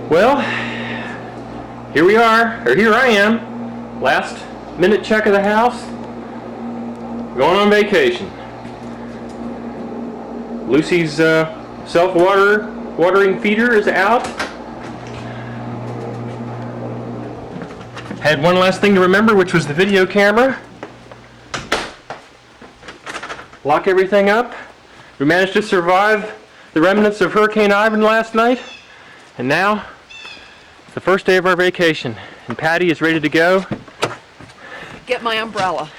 Well, here we are, or here I am. Last minute check of the house. Going on vacation. Lucy's self-watering feeder is out. Had one last thing to remember, which was the video camera. Lock everything up. We managed to survive the remnants of Hurricane Ivan last night. And now, it's the first day of our vacation. And Patty is ready to go. Get my umbrella.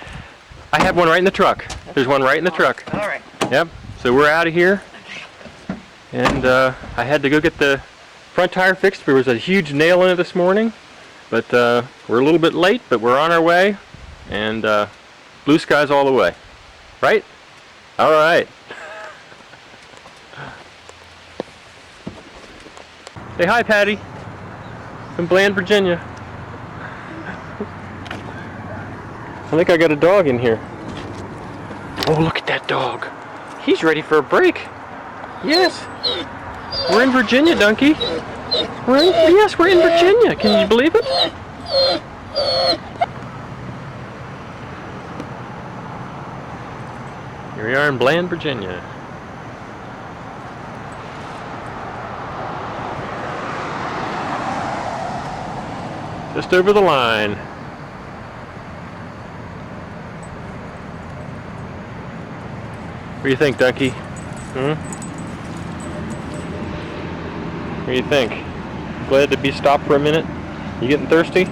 I have one right in the truck. There's one right in the truck. All right. Yep. So we're out of here. And I had to go get the front tire fixed. There was a huge nail in it this morning. But we're a little bit late, but we're on our way. And blue skies all the way. Right? All right. Say hi, Patty. From Bland, Virginia. I think I got a dog in here. Oh, look at that dog. He's ready for a break. Yes. We're in Virginia, Donkey. Yes, we're in Virginia. Can you believe it? Here we are in Bland, Virginia. Just over the line. What do you think, Ducky? What do you think? Glad to be stopped for a minute? You getting thirsty?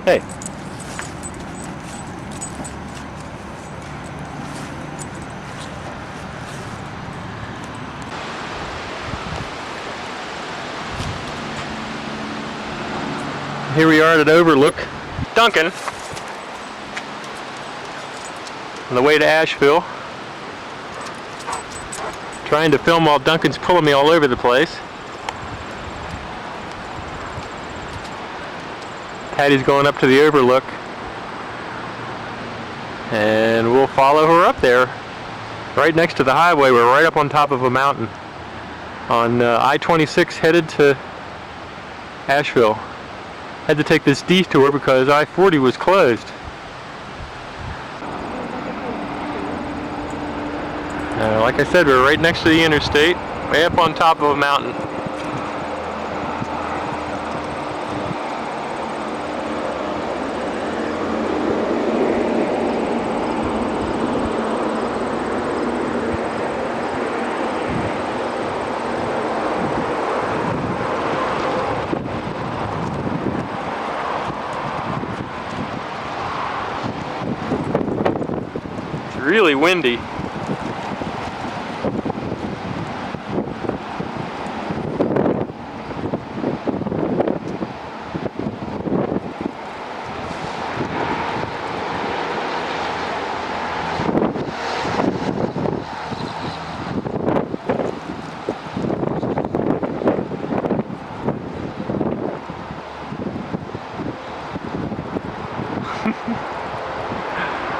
Hey. Here we are at Overlook. Duncan. On the way to Asheville. Trying to film while Duncan's pulling me all over the place. Patty's going up to the Overlook. And we'll follow her up there. Right next to the highway. We're right up on top of a mountain. On I-26 headed to Asheville. Had to take this detour because I-40 was closed. Like I said, we're right next to the interstate, way up on top of a mountain. It's really windy.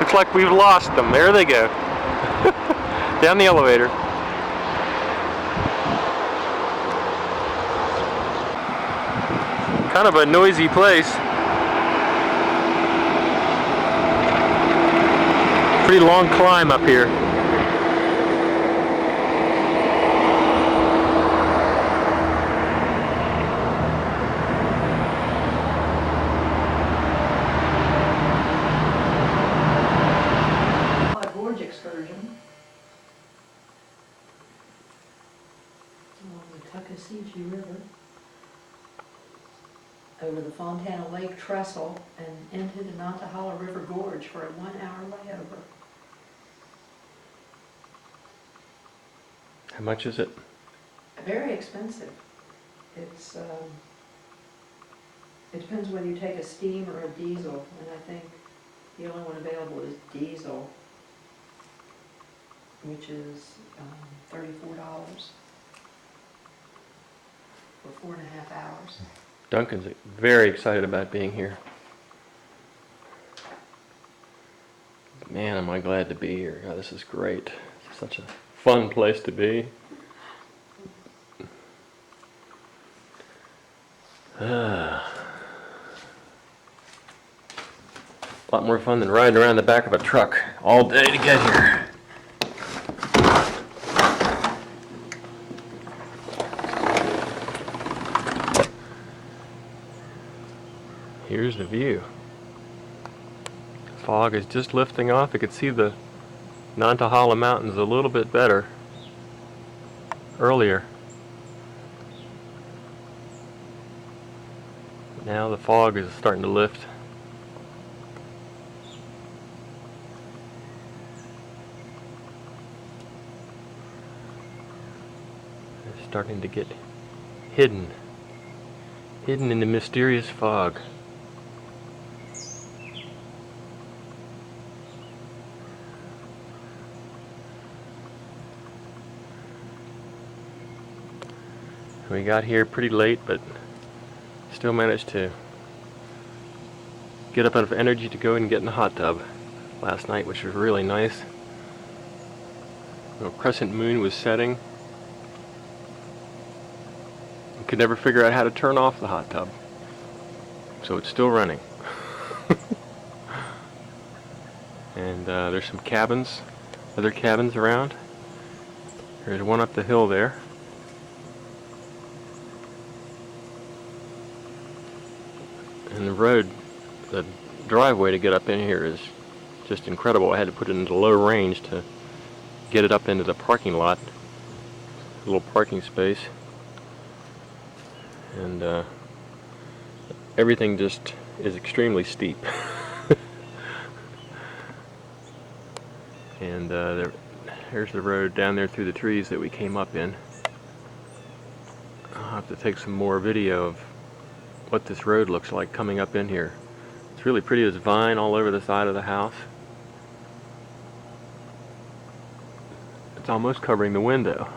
Looks like we've lost them. There they go. Down the elevator. Kind of a noisy place. Pretty long climb up here. Excursion along the Tuckasegee River over the Fontana Lake Trestle and into the Nantahala River Gorge for a 1-hour layover. How much is it? Very expensive. It's it depends whether you take a steam or a diesel, and I think the only one available is diesel, which is $34 for 4.5 hours. Duncan's very excited about being here. Man, am I glad to be here. God, this is great. It's such a fun place to be. A lot more fun than riding around the back of a truck all day to get here. Here's the view. Fog is just lifting off. I could see the Nantahala Mountains a little bit better earlier. Now the fog is starting to lift. It's starting to get hidden in the mysterious fog. We got here pretty late, but still managed to get up enough energy to go and get in the hot tub last night, which was really nice. The crescent moon was setting. I could never figure out how to turn off the hot tub, so it's still running. And there's some cabins, other cabins around. There's one up the hill there. And the road, the driveway to get up in here is just incredible. I had to put it into low range to get it up into the parking lot, a little parking space. And everything just is extremely steep. And here's the road down there through the trees that we came up in. I'll have to take some more video of what this road looks like coming up in here. It's really pretty. There's vine all over the side of the house. It's almost covering the window.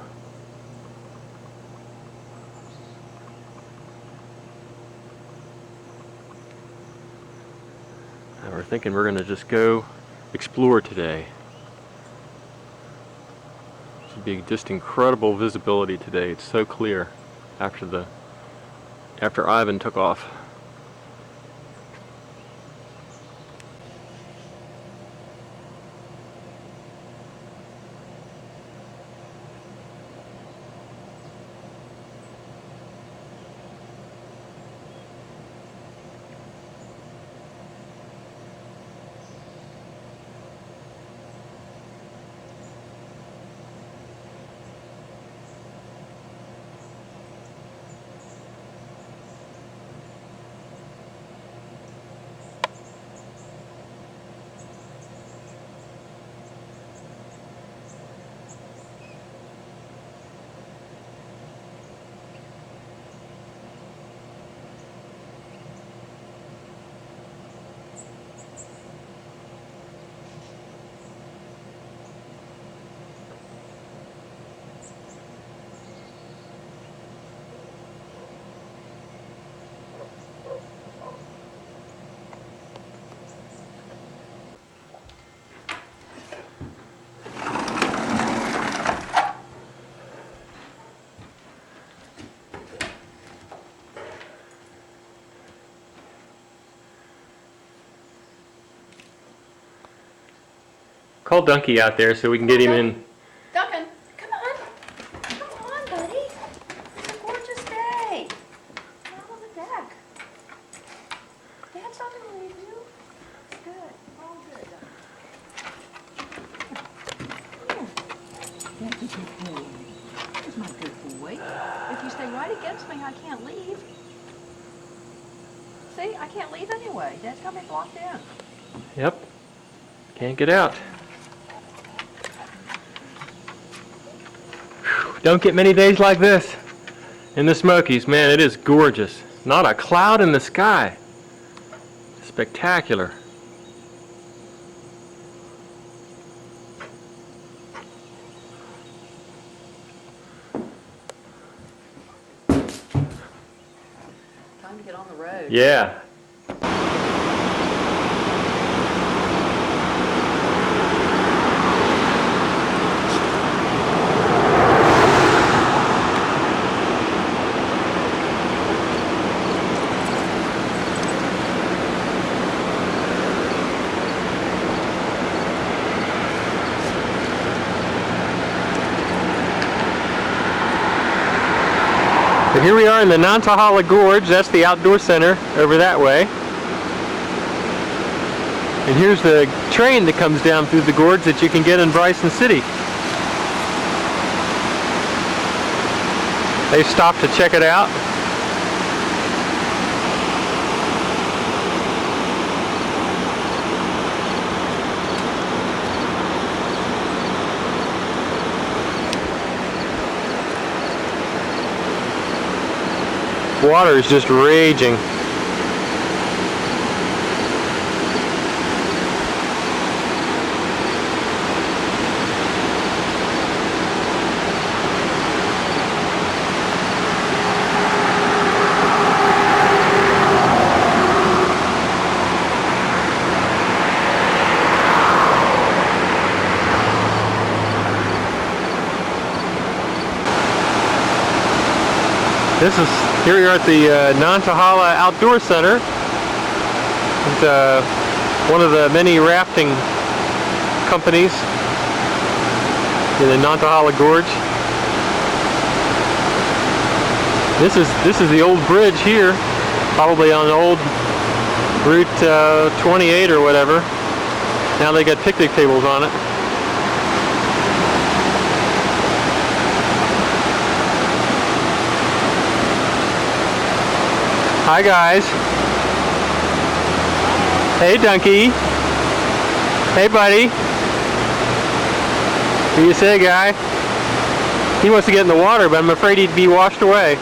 And we're thinking we're going to just go explore today. Should be just incredible visibility today. It's so clear after Ivan took off. Call Dunky out there so we can get him in. Duncan, come on. Come on, buddy. It's a gorgeous day. Out on the deck. Dad's not going to leave you. It's good. All good, Duncan. That's a good boy. That's my good boy. If you stay right against me, I can't leave. See, I can't leave anyway. Dad's got me blocked in. Yep. Can't get out. Don't get many days like this in the Smokies. Man, it is gorgeous. Not a cloud in the sky. Spectacular. Time to get on the road. Yeah. But here we are in the Nantahala Gorge. That's the outdoor center over that way. And here's the train that comes down through the gorge that you can get in Bryson City. They stopped to check it out. Water is just raging. Here we are at the Nantahala Outdoor Center. It's one of the many rafting companies in the Nantahala Gorge. This is the old bridge here, probably on old Route 28 or whatever. Now they got picnic tables on it. Hi guys. Hey Donkey. Hey buddy. What do you say, guy? He wants to get in the water, but I'm afraid he'd be washed away.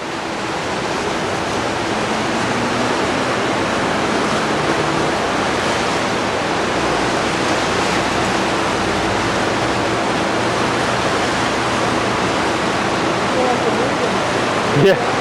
Yeah.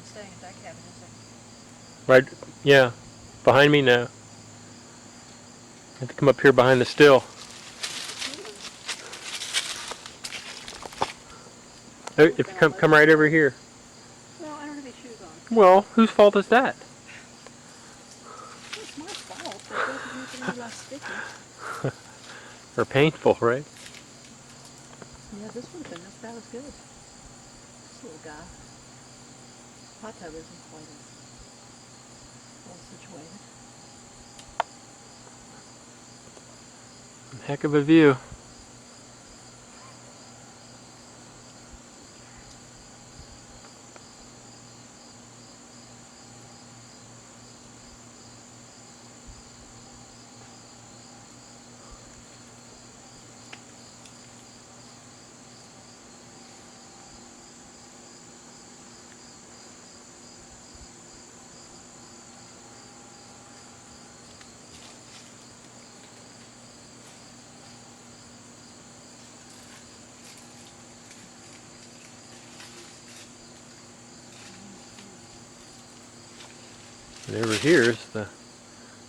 Staying at that cabin, is it? Right, yeah. Behind me now. have to come up here behind the still. Oh, if you come right over here. Well, I don't have any shoes on. Well, whose fault is that? It's my fault. It doesn't make it any less sticky. Or painful, right? Yeah, this would have been just about as good. This little guy. Hot tub isn't quite as well situated. Heck of a view. And over here is the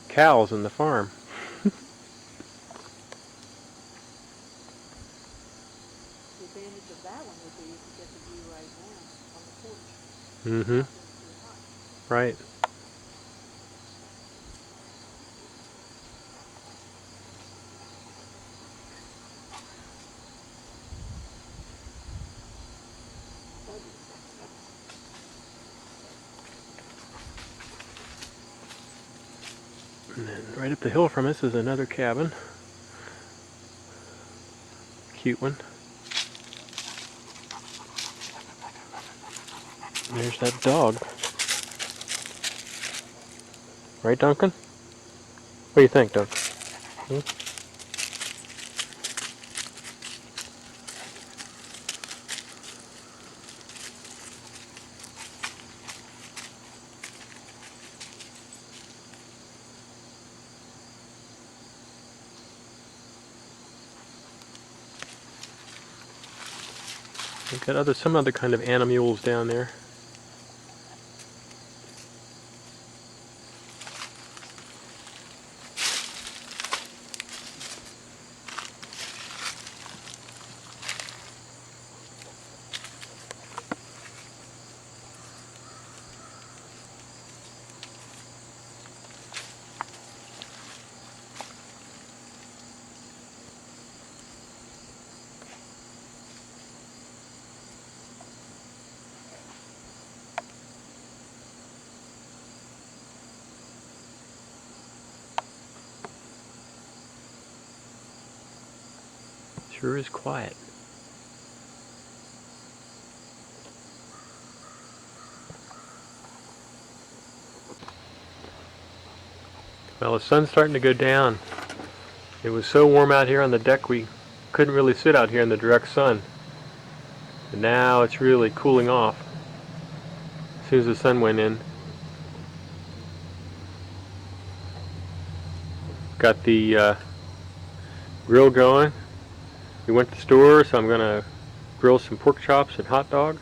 cows in the farm. The advantage of that one would be you could get the view right now on the porch. Mm-hmm. Right. And then right up the hill from us is another cabin. Cute one. And there's that dog. Right, Duncan? What do you think, Duncan? Hmm? We've got some other kind of animals down there. Sure is quiet. Well, the sun's starting to go down. It was so warm out here on the deck we couldn't really sit out here in the direct sun. But now it's really cooling off as soon as the sun went in. Got the grill going. We went to the store, so I'm going to grill some pork chops and hot dogs.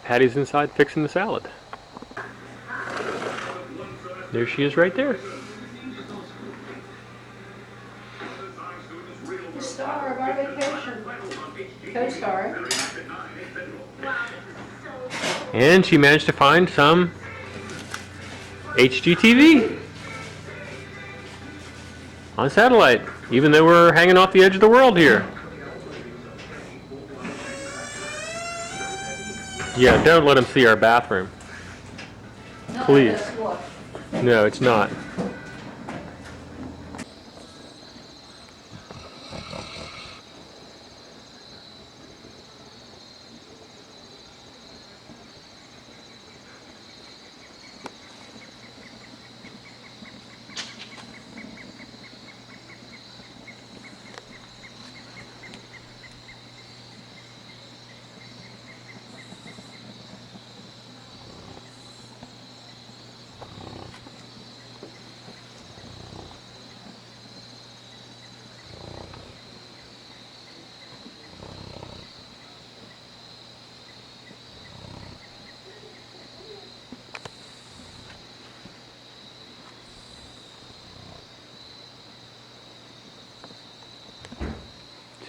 Patty's inside fixing the salad. There she is right there. The star of our vacation. Co-star. And she managed to find some HGTV on satellite, even though we're hanging off the edge of the world here. Yeah, don't let them see our bathroom. Please. No, it's not.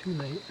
too late.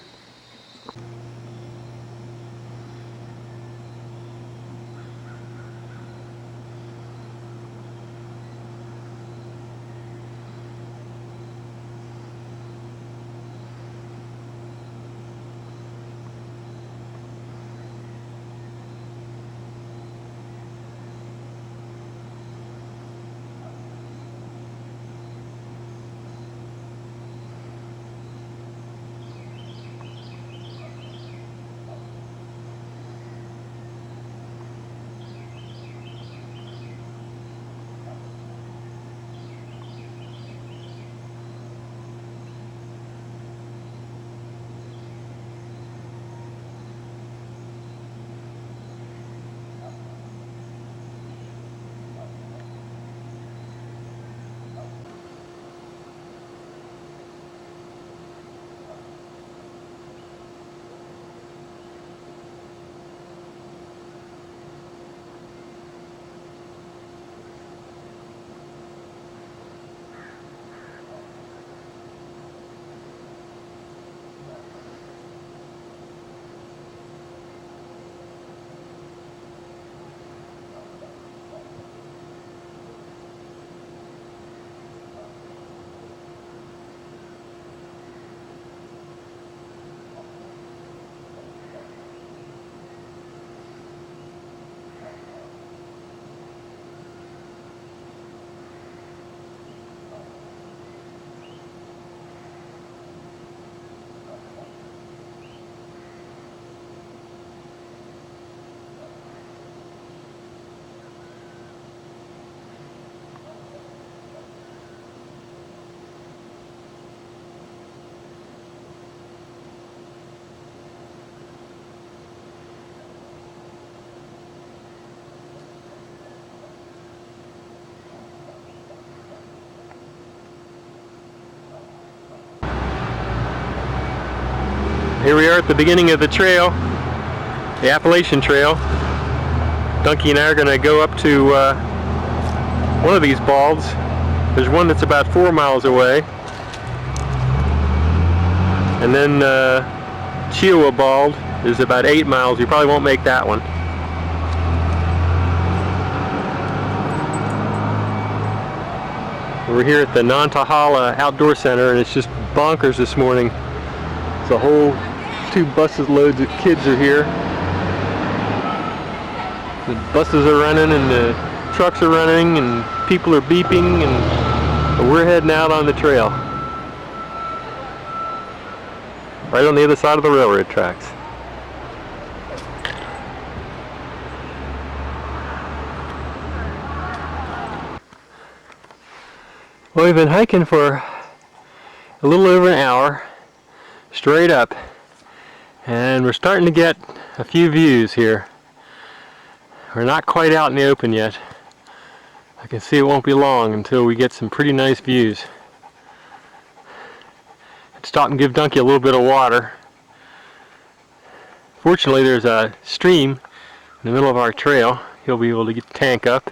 Here we are at the beginning of the trail, the Appalachian Trail. Donkey and I are going to go up to one of these balds. There's one that's about 4 miles away. And then Chihuahua Bald is about 8 miles. You probably won't make that one. We're here at the Nantahala Outdoor Center, and it's just bonkers this morning. It's a whole 2 buses loads of kids are here. The buses are running and the trucks are running and people are beeping, and we're heading out on the trail. Right on the other side of the railroad tracks. Well, we've been hiking for a little over an hour, straight up, and we're starting to get a few views here. We're not quite out in the open yet. I can see it won't be long until we get some pretty nice views. I'd stop and give Donkey a little bit of water. Fortunately, there's a stream in the middle of our trail. He'll be able to get the tank up,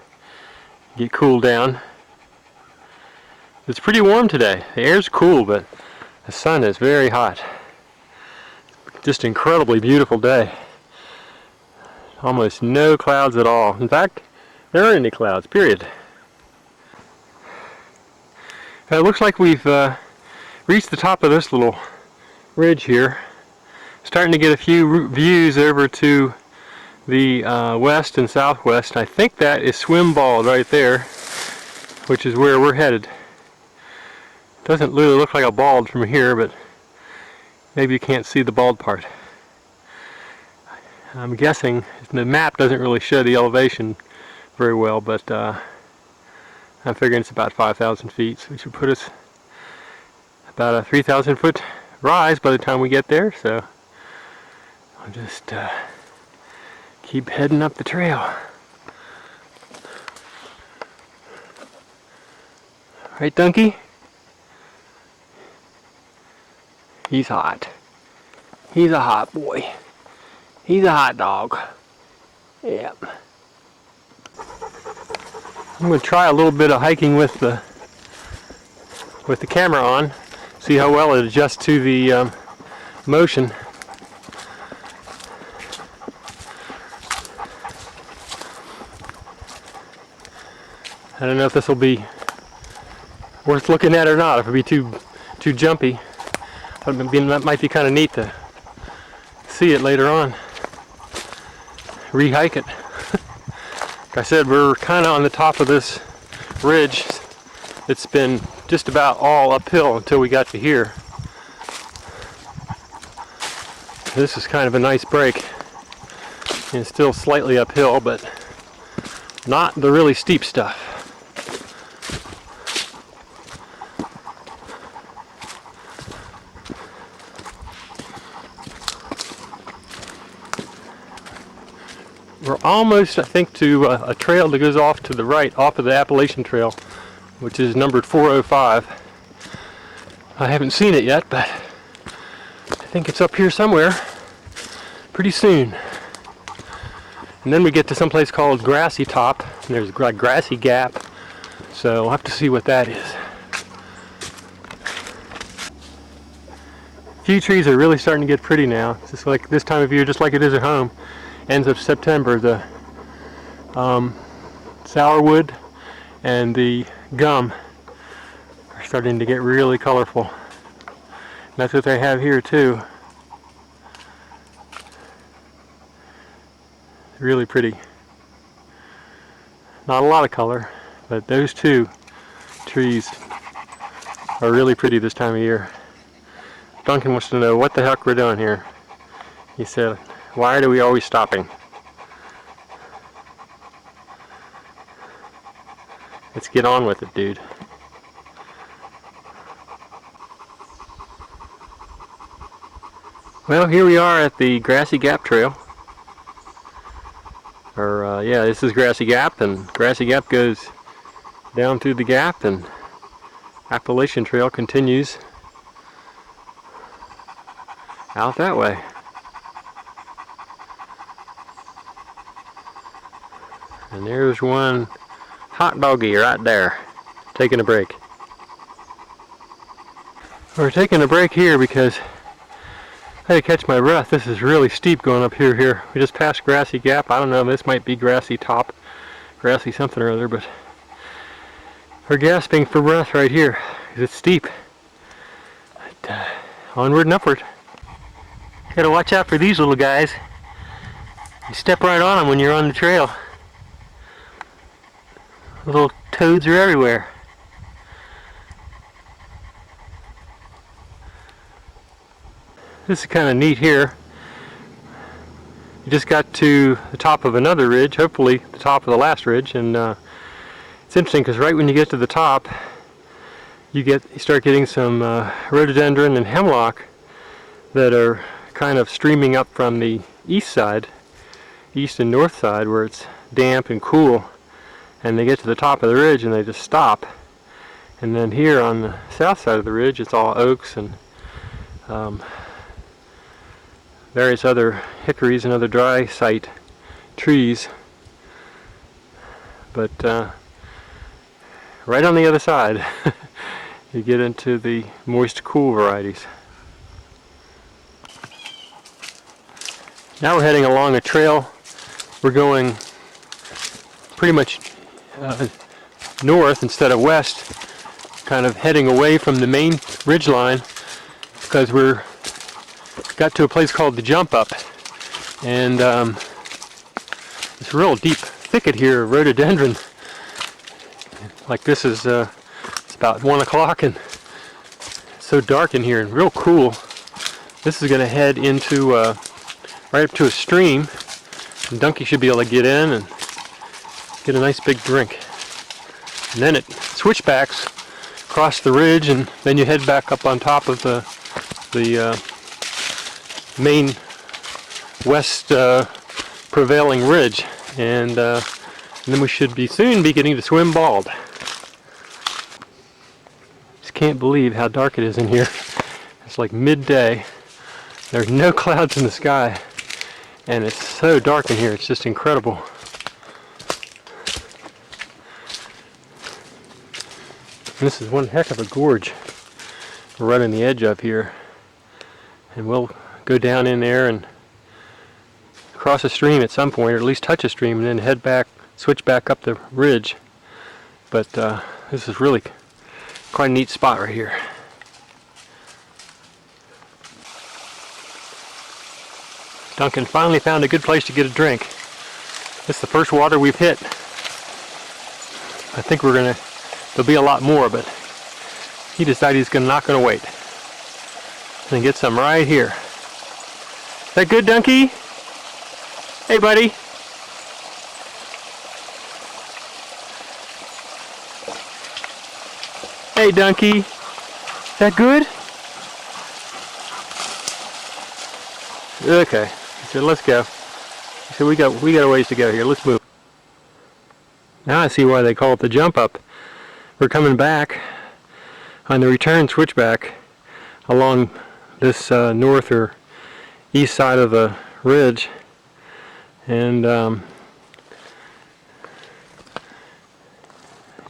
get cooled down. It's pretty warm today. The air's cool, but the sun is very hot. Just incredibly beautiful day. Almost no clouds at all. In fact, there aren't any clouds, period. It looks like we've reached the top of this little ridge here. Starting to get a few views over to the west and southwest. I think that is Swim Bald right there, which is where we're headed. Doesn't really look like a bald from here, but maybe you can't see the bald part. I'm guessing the map doesn't really show the elevation very well, but I'm figuring it's about 5,000 feet, which would put us about a 3,000 foot rise by the time we get there. So I'll just keep heading up the trail. Right, Donkey? He's hot. He's a hot boy. He's a hot dog. Yep. I'm going to try a little bit of hiking with the camera on. See how well it adjusts to the motion. I don't know if this will be worth looking at or not, if it'll be too jumpy. But that might be kind of neat to see it later on. Re-hike it. Like I said, we're kind of on the top of this ridge. It's been just about all uphill until we got to here. This is kind of a nice break. And it's still slightly uphill, but not the really steep stuff. We're almost, I think, to a trail that goes off to the right, off of the Appalachian Trail, which is numbered 405. I haven't seen it yet, but I think it's up here somewhere pretty soon. And then we get to some place called Grassy Top, and there's a grassy gap, so we'll have to see what that is. A few trees are really starting to get pretty now. It's just like this time of year, just like it is at home. Ends of September, the sourwood and the gum are starting to get really colorful. And that's what they have here too. Really pretty. Not a lot of color, but those two trees are really pretty this time of year. Duncan wants to know what the heck we're doing here. He said, "Why are we always stopping?" Let's get on with it, dude. Well, here we are at the Grassy Gap Trail. Yeah, this is Grassy Gap, and Grassy Gap goes down through the gap, and Appalachian Trail continues out that way. And there's one hot doggy right there, taking a break. We're taking a break here because I had to catch my breath. This is really steep going up here. We just passed Grassy Gap. I don't know, this might be Grassy Top, Grassy something or other, but we're gasping for breath right here because it's steep. But, onward and upward. Gotta watch out for these little guys. You step right on them when you're on the trail. Little toads are everywhere. This is kind of neat here. You just got to the top of another ridge, hopefully the top of the last ridge, and it's interesting because right when you get to the top, you start getting some rhododendron and hemlock that are kind of streaming up from the east side, east and north side, where it's damp and cool. And they get to the top of the ridge and they just stop. And then here on the south side of the ridge, it's all oaks and various other hickories and other dry site trees. But right on the other side, you get into the moist, cool varieties. Now we're heading along a trail. We're going pretty much north instead of west, kind of heading away from the main ridge line because we're got to a place called the Jump Up, and this real deep thicket here of rhododendron. Like this is it's about 1 o'clock and it's so dark in here and real cool. This is going to head into right up to a stream, and Donkey should be able to get in and get a nice big drink. And then it switchbacks across the ridge, and then you head back up on top of the main west prevailing ridge, and then we should be soon be getting to swim bald. Just can't believe how dark it is in here. It's like midday. There's no clouds in the sky, and it's so dark in here. It's just incredible. This is one heck of a gorge we're right on the edge of here. and we'll go down in there and cross a stream at some point, or at least touch a stream, and then head back, switch back up the ridge. But this is really quite a neat spot right here. Duncan finally found a good place to get a drink. This is the first water we've hit. I think there'll be a lot more, but he decided he's not gonna wait. And get some right here. Is that good, Dunky? Hey, buddy. Hey, Dunky. Is that good? Okay. He said, let's go. He said, we got a ways to go here. Let's move. Now I see why they call it the jump up. We're coming back on the return switchback along this north or east side of the ridge, and in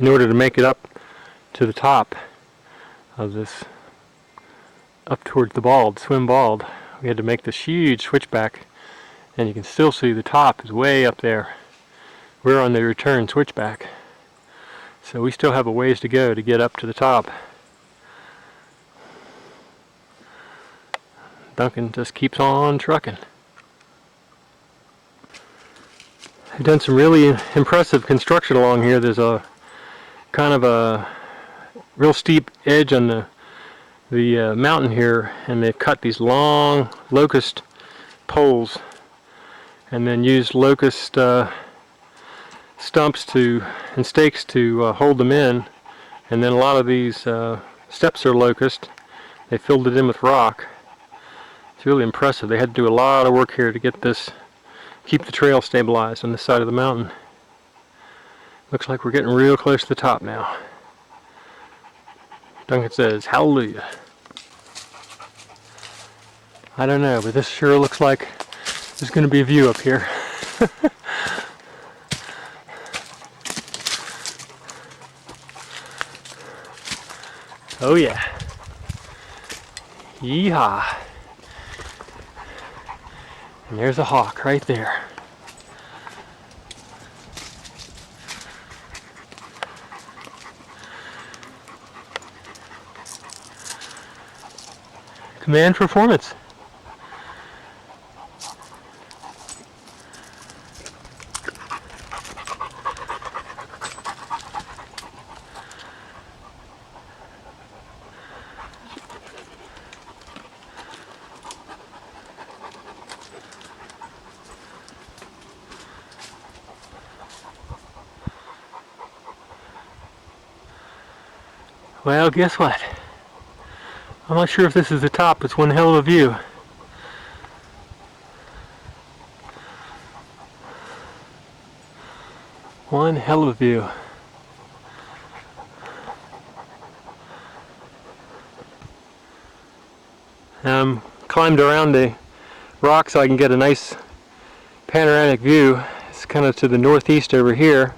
order to make it up to the top of this, up towards the swim bald, we had to make this huge switchback, and you can still see the top is way up there. We're on the return switchback, so we still have a ways to go to get up to the top. Duncan just keeps on trucking. They've done some really impressive construction along here. There's a kind of a real steep edge on the mountain here, and they've cut these long locust poles and then used locust stumps and stakes to hold them in, and then a lot of these steps are locust. They filled it in with rock. It's really impressive. They had to do a lot of work here to get this, keep the trail stabilized on this side of the mountain. Looks like we're getting real close to the top now. Duncan says, hallelujah. I don't know, but this sure looks like there's going to be a view up here. Oh yeah. Yeehaw. And there's a hawk right there. Command performance. Well, guess what? I'm not sure if this is the top. It's one hell of a view. One hell of a view. Climbed around the rock so I can get a nice panoramic view. It's kind of to the northeast over here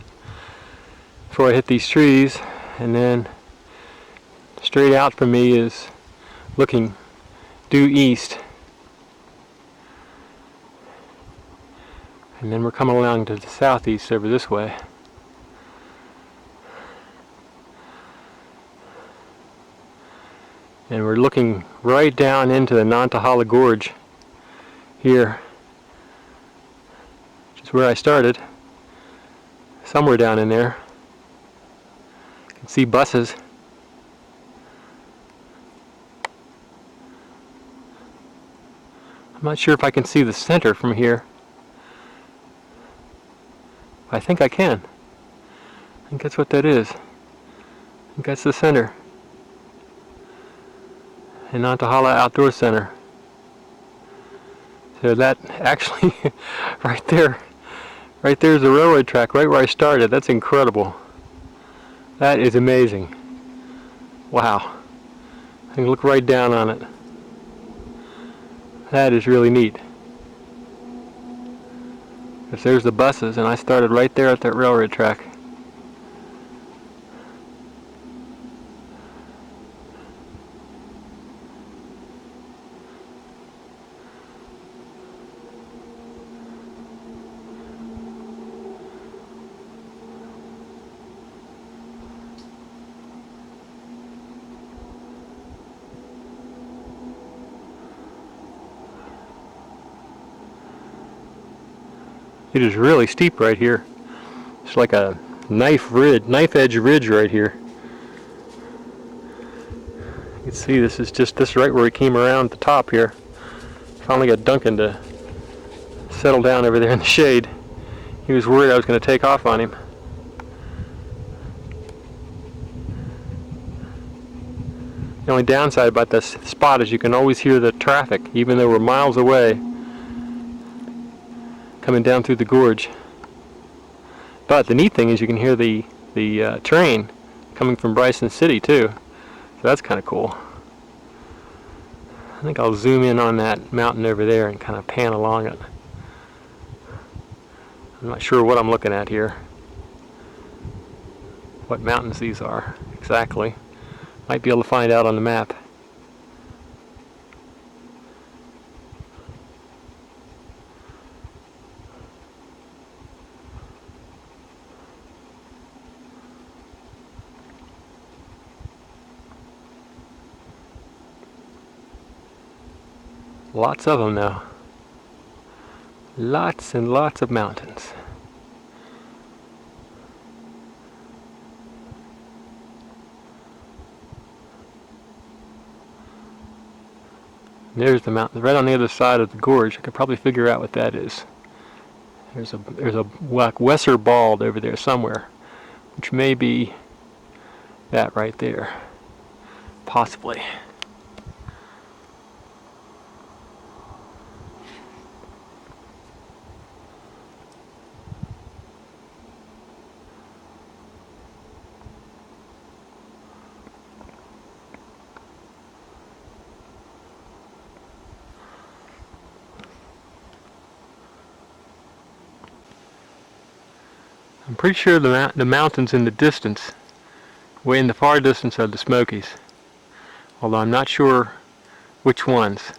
before I hit these trees, and then straight out from me is looking due east, and then we're coming along to the southeast over this way. And we're looking right down into the Nantahala Gorge here, which is where I started, somewhere down in there. You can see buses. I'm not sure if I can see the center from here. I think I can. I think that's what that is. I think that's the center. And Nantahala Outdoor Center. So that actually, right there's the railroad track, right where I started. That's incredible. That is amazing. Wow. I can look right down on it. That is really neat. Because there's the buses, and I started right there at that railroad track. It is really steep right here. It's like a knife edge ridge right here. You can see this is right where we came around the top here. Finally got Duncan to settle down over there in the shade. He was worried I was going to take off on him. The only downside about this spot is you can always hear the traffic, even though we're miles away, coming down through the gorge. But the neat thing is you can hear the train coming from Bryson City too. So that's kind of cool. I think I'll zoom in on that mountain over there and kind of pan along it. I'm not sure what I'm looking at here. What mountains these are exactly. Might be able to find out on the map. Lots of them now. Lots and lots of mountains. There's the mountain, right on the other side of the gorge. I could probably figure out what that is. There's a Wesser Bald over there somewhere, which may be that right there, possibly. I'm pretty sure the mountains in the distance, way in the far distance, are the Smokies. Although I'm not sure which ones,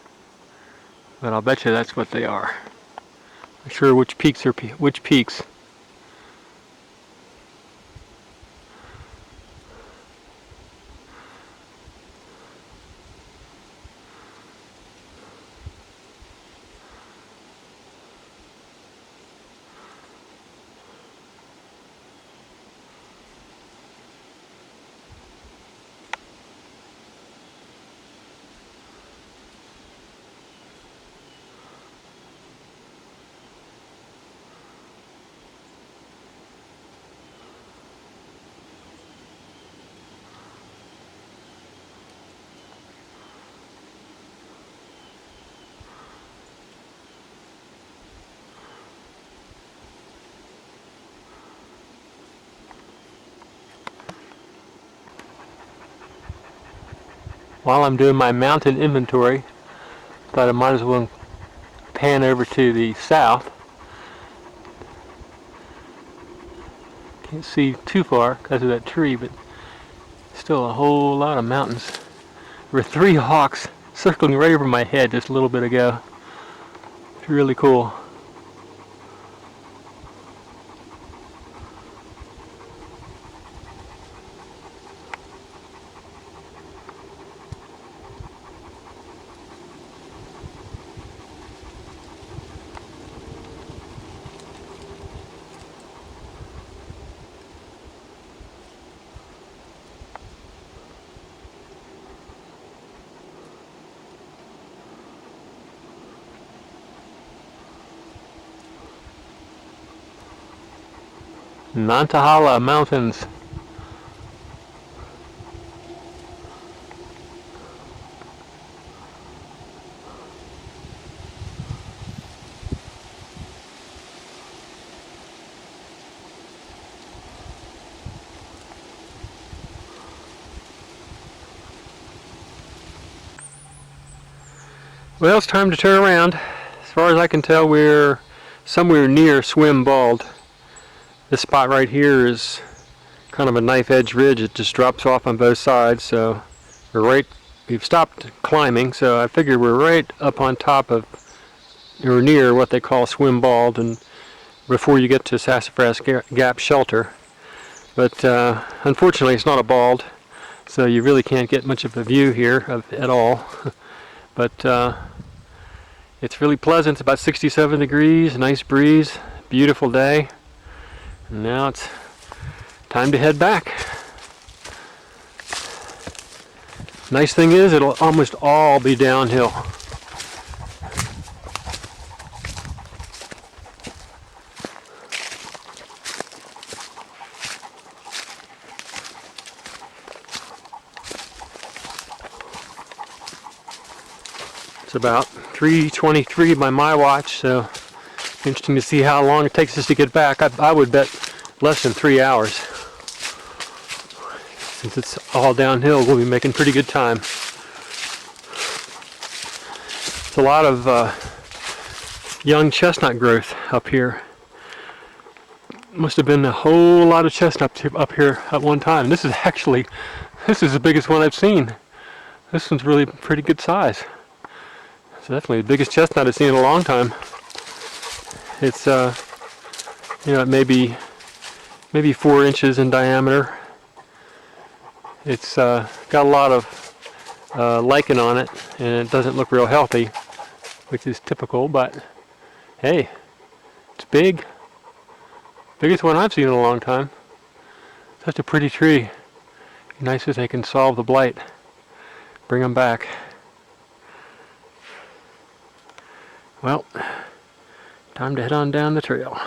but I'll bet you that's what they are. I'm sure which peaks are which peaks. While I'm doing my mountain inventory, thought I might as well pan over to the south. Can't see too far because of that tree, but still a whole lot of mountains. There were 3 hawks circling right over my head just a little bit ago. It's really cool. Nantahala Mountains. Well, it's time to turn around. As far as I can tell, we're somewhere near Swim Bald. This spot right here is kind of a knife edge ridge. It just drops off on both sides, so we've stopped climbing, so I figure we're right up on top of, or near what they call Swim Bald, and before you get to Sassafras Gap Shelter. But unfortunately it's not a bald, so you really can't get much of a view here at all. But it's really pleasant. It's about 67 degrees, nice breeze, Beautiful day. And now it's time to head back. Nice thing is, it'll almost all be downhill. It's about 3:23 by my watch, so interesting to see how long it takes us to get back. I would bet less than 3 hours. Since it's all downhill, we'll be making pretty good time. It's a lot of young chestnut growth up here. Must have been a whole lot of chestnuts up here at one time. This is the biggest one I've seen. This one's really pretty good size. It's definitely the biggest chestnut I've seen in a long time. It's it may be maybe 4 inches in diameter. It's got a lot of lichen on it, and it doesn't look real healthy, which is typical, but hey, it's big. Biggest one I've seen in a long time. Such a pretty tree. Nice if they can solve the blight. Bring them back. Well, time to head on down the trail.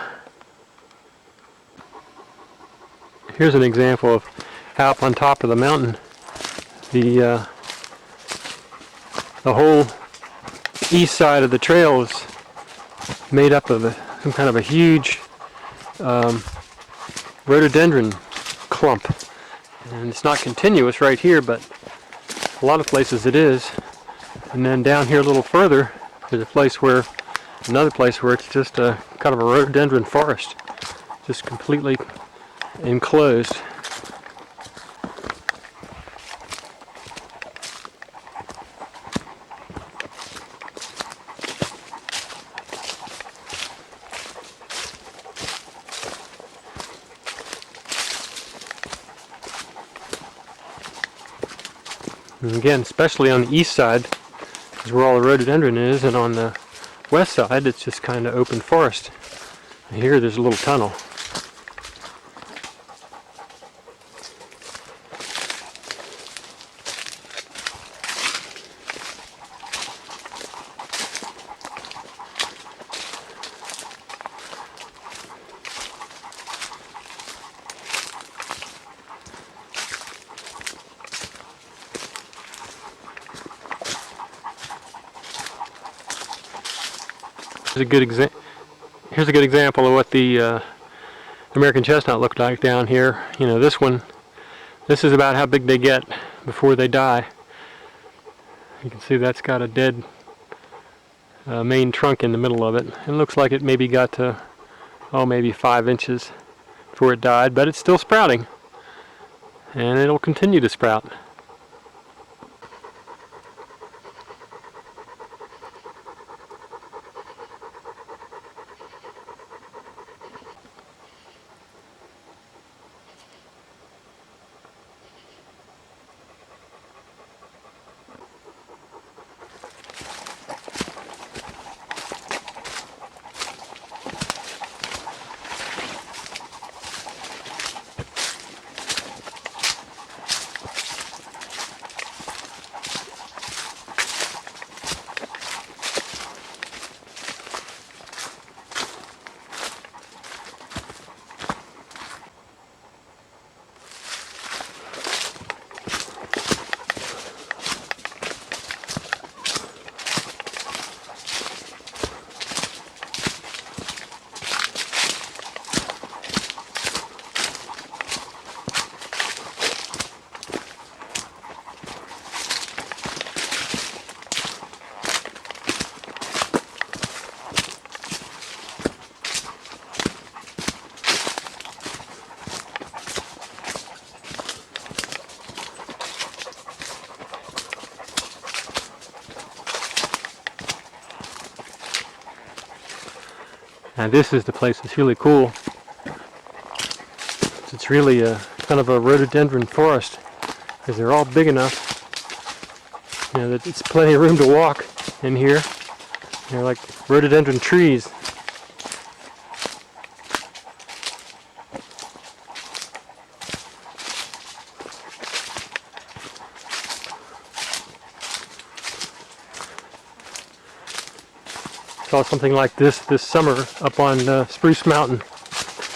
Here's an example of how up on top of the mountain the whole east side of the trail is made up of some kind of a huge rhododendron clump. And it's not continuous right here, but a lot of places it is. And then down here a little further, there's another place where it's just a kind of a rhododendron forest, just completely enclosed. And again, especially on the east side, is where all the rhododendron is, and on the west side, it's just kind of open forest. And here, there's a little tunnel. Here's a good example of what the American chestnut looked like down here. You know, this is about how big they get before they die. You can see that's got a dead main trunk in the middle of it. It looks like it maybe got to, maybe 5 inches before it died, but it's still sprouting. And it'll continue to sprout. Now this is the place that's really cool. It's really a kind of a rhododendron forest, because they're all big enough. You know, that it's plenty of room to walk in here. They're like rhododendron trees. saw something like this summer up on Spruce Mountain.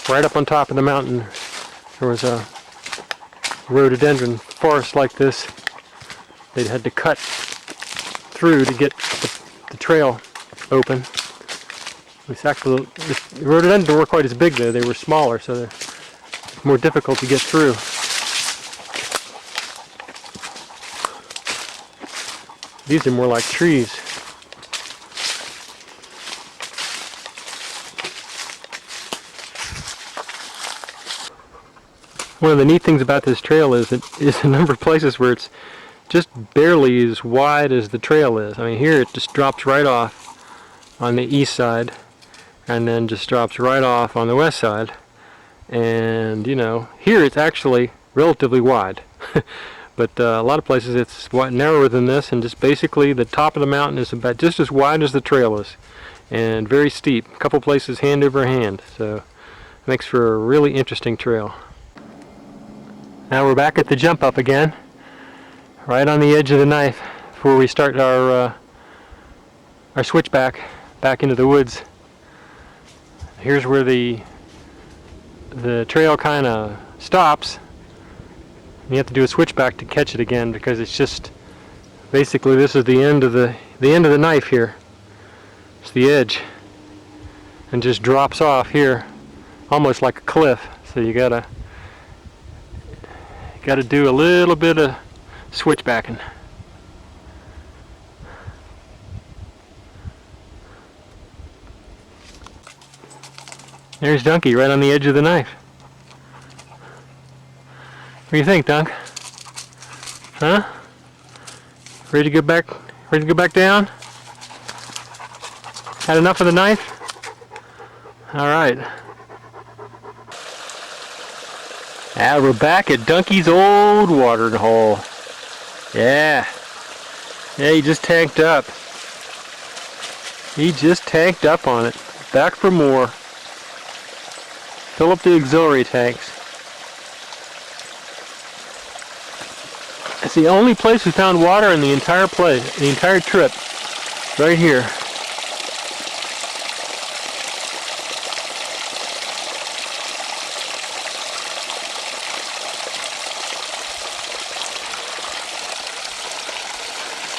Right up on top of the mountain, there was a rhododendron forest like this. They had to cut through to get the trail open. Actually, the rhododendron weren't quite as big though. They were smaller, so they're more difficult to get through. These are more like trees. One of the neat things about this trail is a number of places where it's just barely as wide as the trail is. I mean, here it just drops right off on the east side, and then just drops right off on the west side. And you know, here it's actually relatively wide. But a lot of places it's narrower than this, and just basically the top of the mountain is about just as wide as the trail is, and very steep. A couple places hand over hand, so it makes for a really interesting trail. Now we're back at the jump up again, right on the edge of the knife before we start our switchback back into the woods. Here's where the trail kind of stops. You have to do a switchback to catch it again, because it's just basically this is the end of the knife here. It's the edge, and just drops off here, almost like a cliff. So you gotta do a little bit of switchbacking. There's Dunky right on the edge of the knife. What do you think, Dunk? Huh? Ready to go back? Ready to go back down? Had enough of the knife? All right. Now we're back at Dunky's old watering hole. Yeah. Yeah, he just tanked up. He just tanked up on it. Back for more. Fill up the auxiliary tanks. It's the only place we found water in the entire trip. Right here.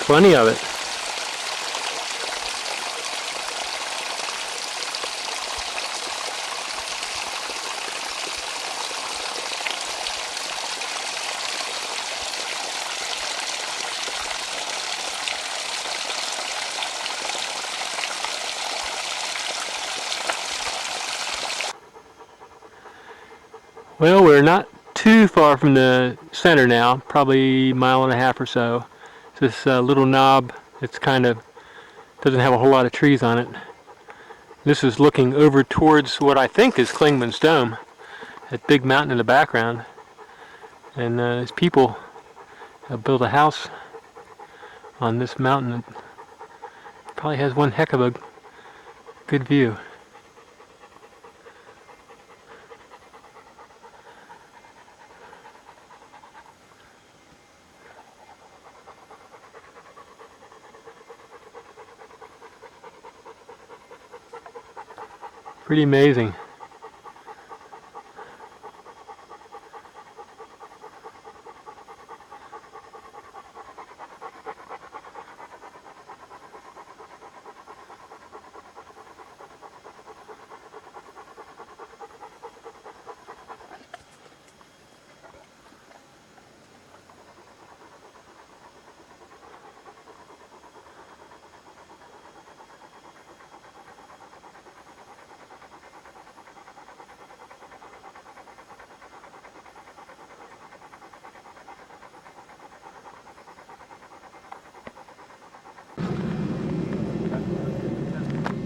Plenty of it. Well, we're not too far from the center now, probably a mile and a half or so. It's this little knob. It's kind of doesn't have a whole lot of trees on it. This is looking over towards what I think is Klingman's Dome, that big mountain in the background. And these people have built a house on this mountain that probably has one heck of a good view. Pretty amazing.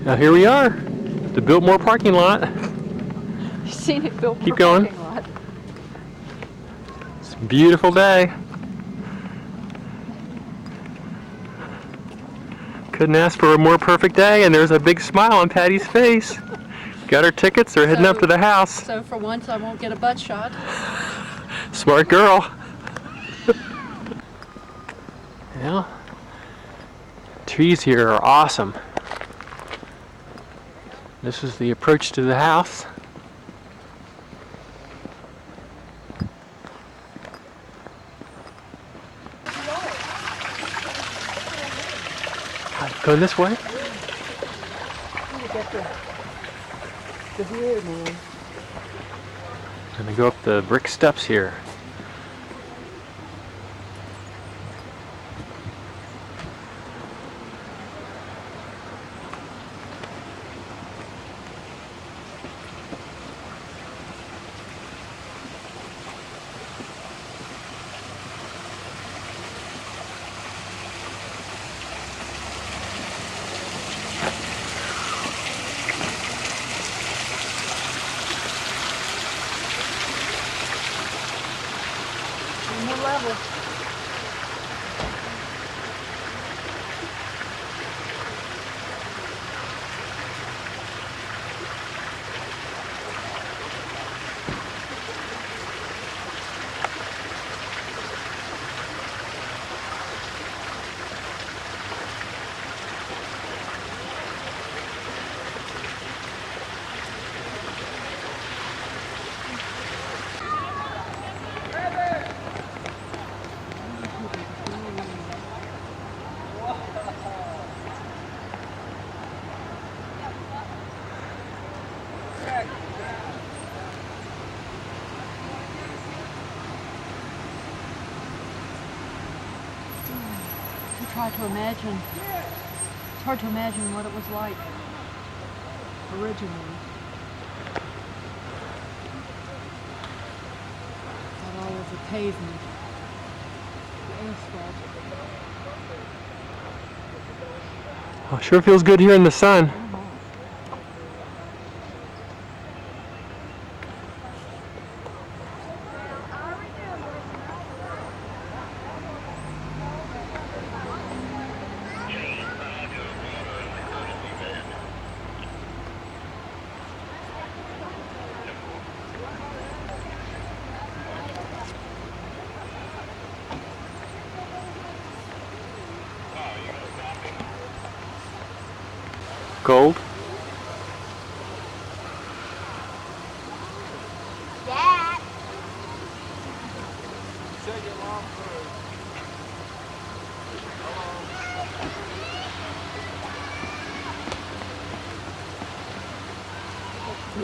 Now here we are, the Biltmore parking lot. You've seen it built. Keep going. Lot. It's a beautiful day. Couldn't ask for a more perfect day, and there's a big smile on Patty's face. Got her tickets, they're heading up to the house. So for once I won't get a butt shot. Smart girl. Yeah. Trees here are awesome. This is the approach to the house. Go this way? You get the view, man. Gonna go up the brick steps here. New level. Try to imagine. It's hard to imagine what it was like originally. Not all of the pavement, the asphalt. Oh, sure feels good here in the sun. Gold. Dad.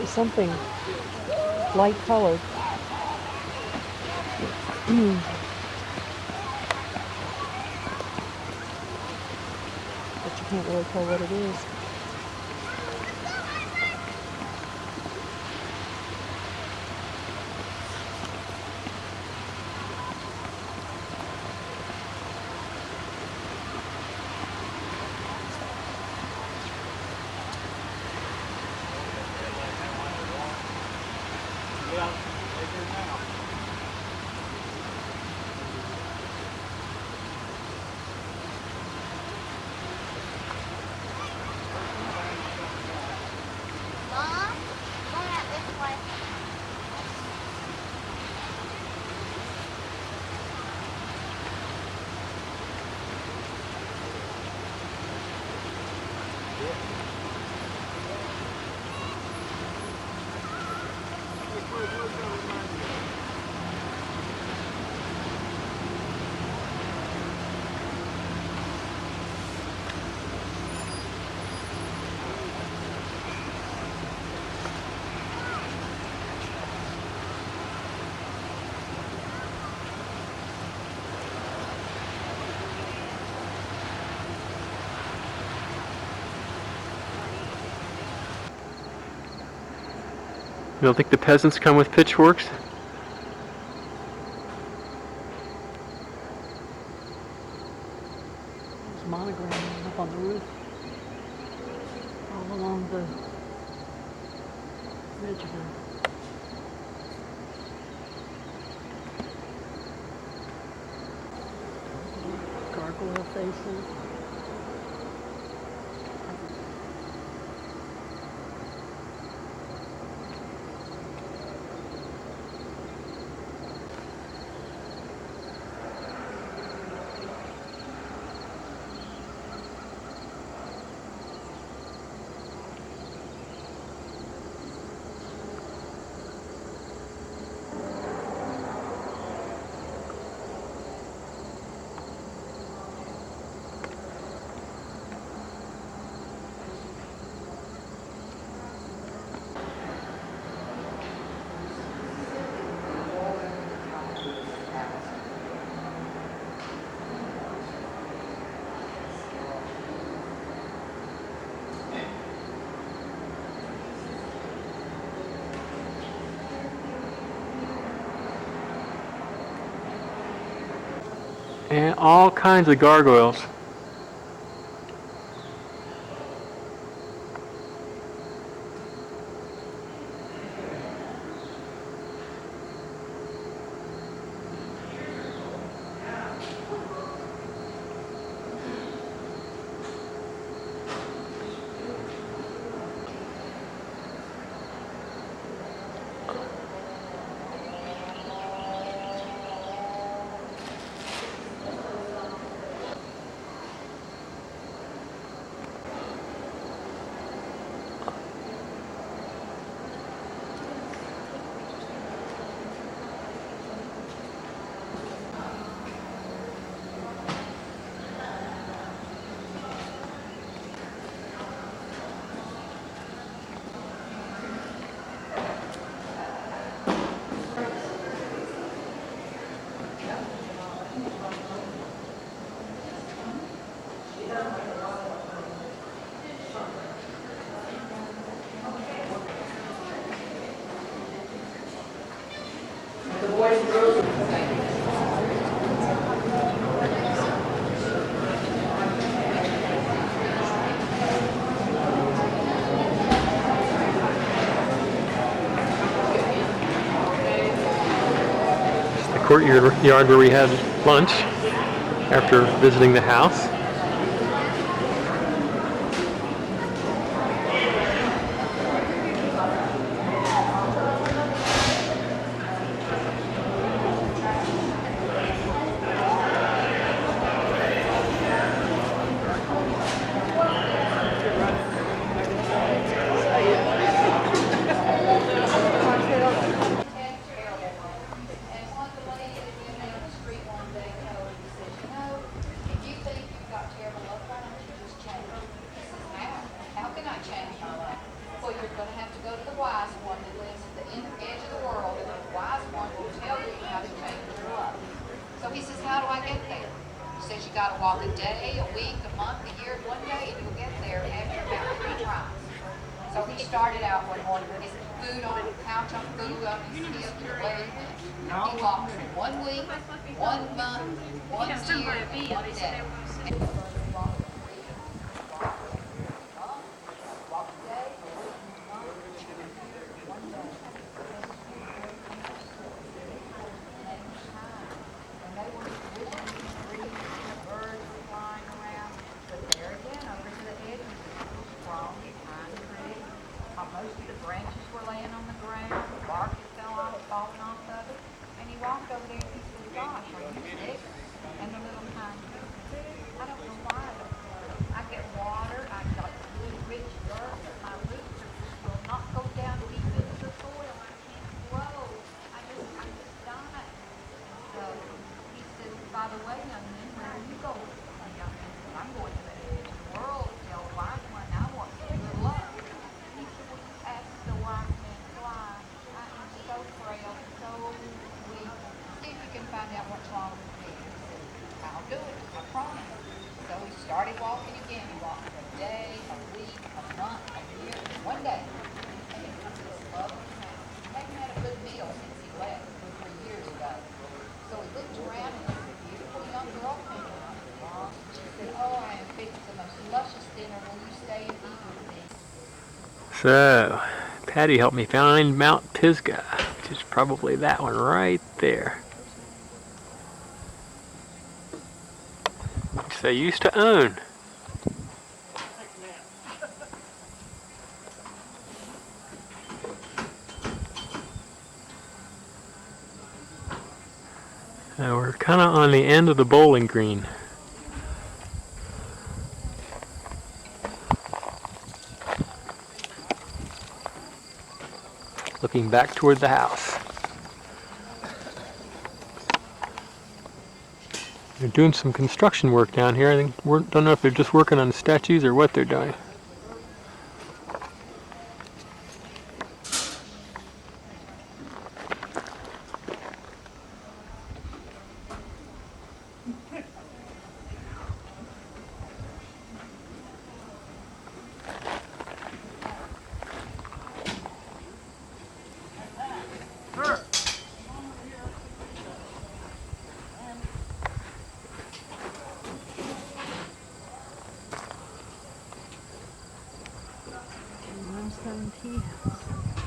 It's something light colored. But you can't really tell what it is. Mom, going out this way. You don't think the peasants come with pitchforks? There's monogram up on the roof. All along the ridge of them. Gargoyle faces. And all kinds of gargoyles. The courtyard where we had lunch after visiting the house. So he says, how do I get there? He says, you got to walk a day, a week, a month, a year, one day, and you'll get there after about 3 tries. So he started out one morning with his food on a couch on food on his hip to where he went. He walked for 1 week, 1 month, 1 year, 1 day. Most of the branches were laying on the ground, the bark had fallen off of it, and he walked over there and he said, gosh, are you sick? And the little pine said, I don't know why, I get water, I got good rich dirt, but my roots will not go down deep into the soil, I can't grow, I just die. So he said, by the way, young man, where are you going? The young man said, I'm going to the edge of the world to tell the wise one I want some good luck. He said, well, you ask the wise man why. I am so frail, so weak. See if you can find out what's wrong with me. He said, I'll do it, I promise. So he started walking again. He walked for a day, a week, a month, a year, 1 day. And he comes to this lovely house. He hadn't had a good meal since he left 3 years ago. So he looked around and there was a beautiful young girl coming along. She said, oh, I am fixing the most luscious dinner. Will you stay and eat with me? So, Patty helped me find Mount Pisgah, which is probably that one right there, which they used to own. Now we're kind of on the end of the bowling green. Looking back toward the house. They're doing some construction work down here. I think don't know if they're just working on the statues or what they're doing. own tea house.